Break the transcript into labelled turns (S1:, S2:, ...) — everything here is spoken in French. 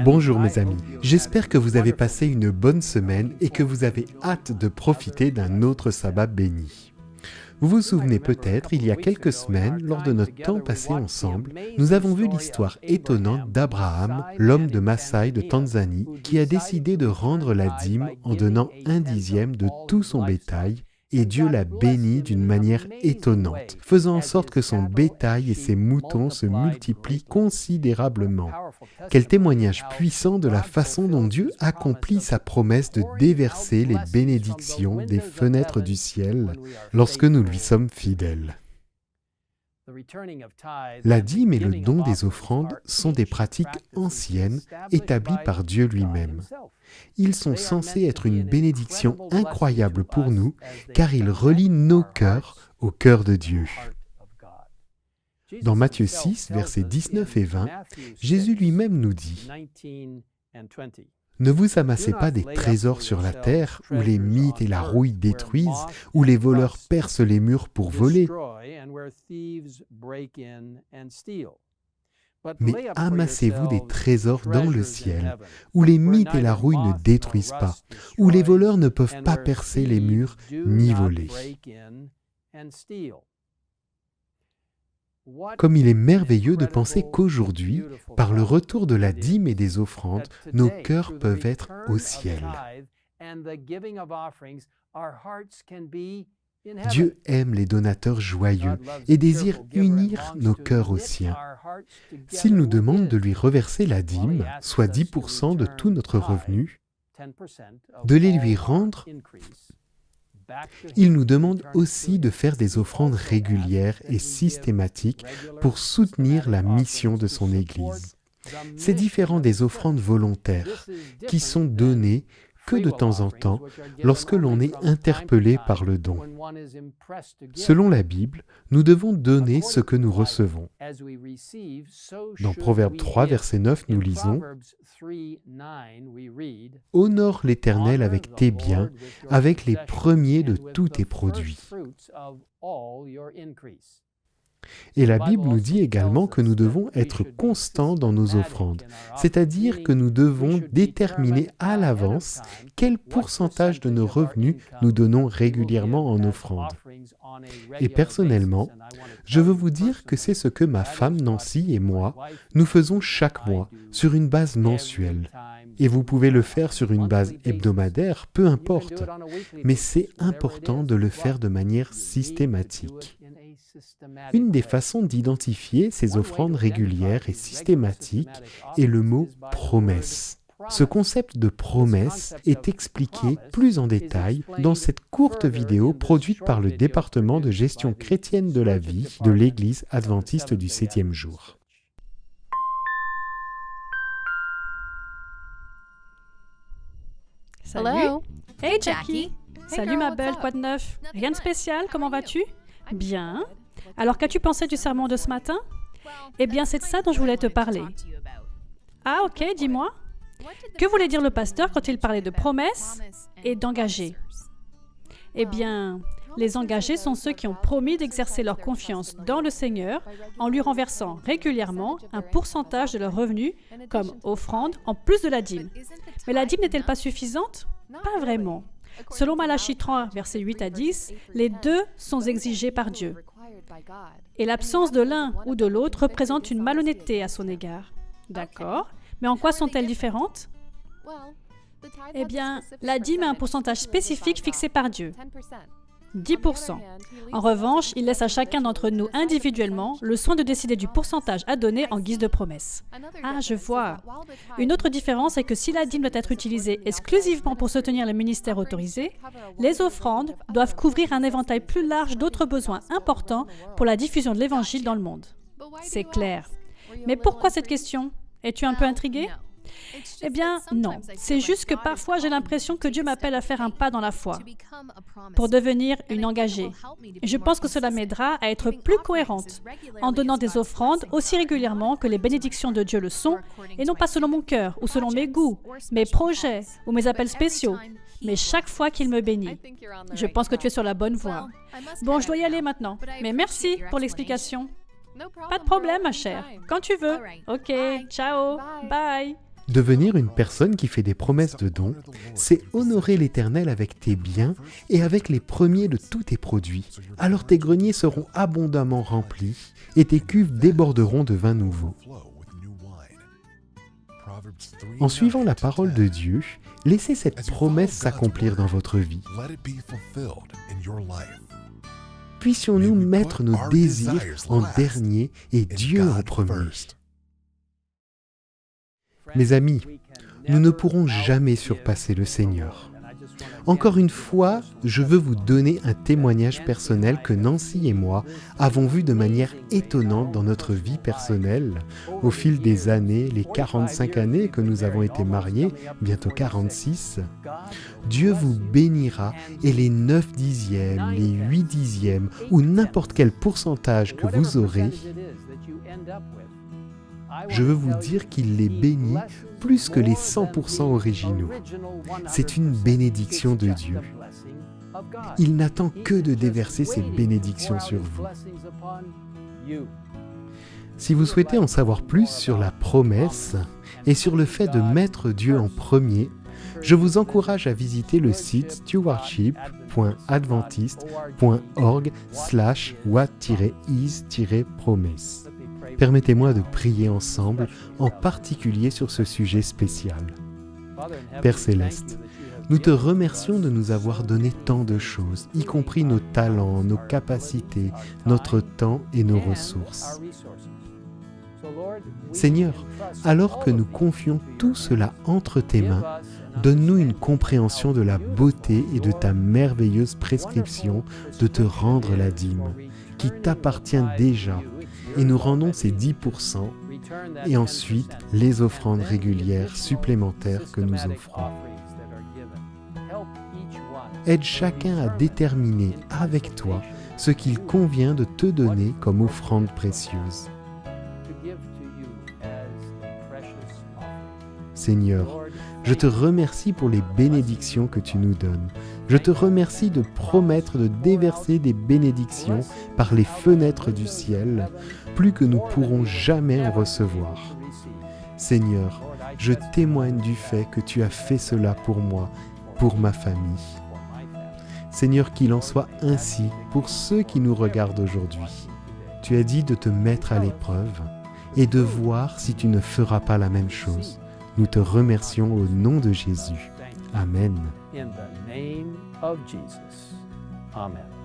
S1: Bonjour mes amis, j'espère que vous avez passé une bonne semaine et que vous avez hâte de profiter d'un autre sabbat béni. Vous vous souvenez peut-être, il y a quelques semaines, lors de notre temps passé ensemble, nous avons vu l'histoire étonnante d'Abraham, l'homme de Maasai de Tanzanie, qui a décidé de rendre la dîme en donnant 1/10 de tout son bétail, et Dieu l'a béni d'une manière étonnante, faisant en sorte que son bétail et ses moutons se multiplient considérablement. Quel témoignage puissant de la façon dont Dieu accomplit sa promesse de déverser les bénédictions des fenêtres du ciel lorsque nous lui sommes fidèles. La dîme et le don des offrandes sont des pratiques anciennes établies par Dieu lui-même. Ils sont censés être une bénédiction incroyable pour nous, car ils relient nos cœurs au cœur de Dieu. Dans Matthieu 6, versets 19 et 20, Jésus lui-même nous dit « Ne vous amassez pas des trésors sur la terre, où les mythes et la rouille détruisent, où les voleurs percent les murs pour voler. Mais amassez-vous des trésors dans le ciel, où les mythes et la rouille ne détruisent pas, où les voleurs ne peuvent pas percer les murs ni voler. » Comme il est merveilleux de penser qu'aujourd'hui, par le retour de la dîme et des offrandes, nos cœurs peuvent être au ciel. Dieu aime les donateurs joyeux et désire unir nos cœurs aux siens. S'il nous demande de lui reverser la dîme, soit 10% de tout notre revenu, de les lui rendre, il nous demande aussi de faire des offrandes régulières et systématiques pour soutenir la mission de son Église. C'est différent des offrandes volontaires qui sont données que de temps en temps lorsque l'on est interpellé par le don. Selon la Bible, nous devons donner ce que nous recevons. Dans Proverbe 3, verset 9, nous lisons « Honore l'Éternel avec tes biens, avec les premiers de tous tes produits. » Et la Bible nous dit également que nous devons être constants dans nos offrandes, c'est-à-dire que nous devons déterminer à l'avance quel pourcentage de nos revenus nous donnons régulièrement en offrande. Et personnellement, je veux vous dire que c'est ce que ma femme Nancy et moi, nous faisons chaque mois, sur une base mensuelle. Et vous pouvez le faire sur une base hebdomadaire, peu importe, mais c'est important de le faire de manière systématique. Une des façons d'identifier ces offrandes régulières et systématiques est le mot « promesse ». Ce concept de promesse est expliqué plus en détail dans cette courte vidéo produite par le département de gestion chrétienne de la vie de l'Église adventiste du 7e jour.
S2: Salut.
S3: Hey Jackie. Salut ma belle, quoi de neuf? Rien de spécial, comment vas-tu? Bien. Alors qu'as-tu pensé du sermon de ce matin? Eh bien, c'est de ça dont je voulais te parler. Ah ok, dis-moi. Que voulait dire le pasteur quand il parlait de promesses et d'engagés? Eh bien, les engagés sont ceux qui ont promis d'exercer leur confiance dans le Seigneur en lui renversant régulièrement un pourcentage de leurs revenus comme offrande en plus de la dîme. Mais la dîme n'est-elle pas suffisante? Pas vraiment. Selon Malachie 3, versets 8 à 10, les deux sont exigés par Dieu. Et l'absence de l'un ou de l'autre représente une malhonnêteté à son égard. D'accord. Mais en quoi sont-elles différentes? Eh bien, la dîme a un pourcentage spécifique fixé par Dieu. 10%. En revanche, il laisse à chacun d'entre nous individuellement le soin de décider du pourcentage à donner en guise de promesse. Ah, je vois. Une autre différence est que si la dîme doit être utilisée exclusivement pour soutenir le ministère autorisé, les offrandes doivent couvrir un éventail plus large d'autres besoins importants pour la diffusion de l'Évangile dans le monde. C'est clair. Mais pourquoi cette question? Es-tu un peu intrigué? Eh bien, non. C'est juste que parfois, j'ai l'impression que Dieu m'appelle à faire un pas dans la foi pour devenir une engagée. Et je pense que cela m'aidera à être plus cohérente en donnant des offrandes aussi régulièrement que les bénédictions de Dieu le sont, et non pas selon mon cœur ou selon mes goûts, mes projets ou mes appels spéciaux, mais chaque fois qu'il me bénit. Je pense que tu es sur la bonne voie. Bon, je dois y aller maintenant, mais merci pour l'explication. Pas de problème, ma chère. Quand tu veux. OK, ciao, bye.
S1: Devenir une personne qui fait des promesses de dons, c'est honorer l'Éternel avec tes biens et avec les premiers de tous tes produits. Alors tes greniers seront abondamment remplis et tes cuves déborderont de vin nouveau. En suivant la parole de Dieu, laissez cette promesse s'accomplir dans votre vie. Puissions-nous mettre nos désirs en dernier et Dieu en premier. Mes amis, nous ne pourrons jamais surpasser le Seigneur. Encore une fois, je veux vous donner un témoignage personnel que Nancy et moi avons vu de manière étonnante dans notre vie personnelle au fil des années, les 45 années que nous avons été mariés, bientôt 46. Dieu vous bénira et les 9 dixièmes, les 8 dixièmes ou n'importe quel pourcentage que vous aurez, je veux vous dire qu'il les bénit plus que les 100% originaux. C'est une bénédiction de Dieu. Il n'attend que de déverser ses bénédictions sur vous. Si vous souhaitez en savoir plus sur la promesse et sur le fait de mettre Dieu en premier, je vous encourage à visiter le site stewardship.adventist.org/what-is-promesse. Permettez-moi de prier ensemble, en particulier sur ce sujet spécial. Père Céleste, nous te remercions de nous avoir donné tant de choses, y compris nos talents, nos capacités, notre temps et nos ressources. Seigneur, alors que nous confions tout cela entre tes mains, donne-nous une compréhension de la beauté et de ta merveilleuse prescription de te rendre la dîme, qui t'appartient déjà, et nous rendons ces 10% et ensuite les offrandes régulières supplémentaires que nous offrons. Aide chacun à déterminer avec toi ce qu'il convient de te donner comme offrande précieuse. Seigneur, je te remercie pour les bénédictions que tu nous donnes. Je te remercie de promettre de déverser des bénédictions par les fenêtres du ciel, plus que nous pourrons jamais en recevoir. Seigneur, je témoigne du fait que tu as fait cela pour moi, pour ma famille. Seigneur, qu'il en soit ainsi pour ceux qui nous regardent aujourd'hui. Tu as dit de te mettre à l'épreuve et de voir si tu ne feras pas la même chose. Nous te remercions au nom de Jésus. Amen.
S2: In the name of Jesus. Amen.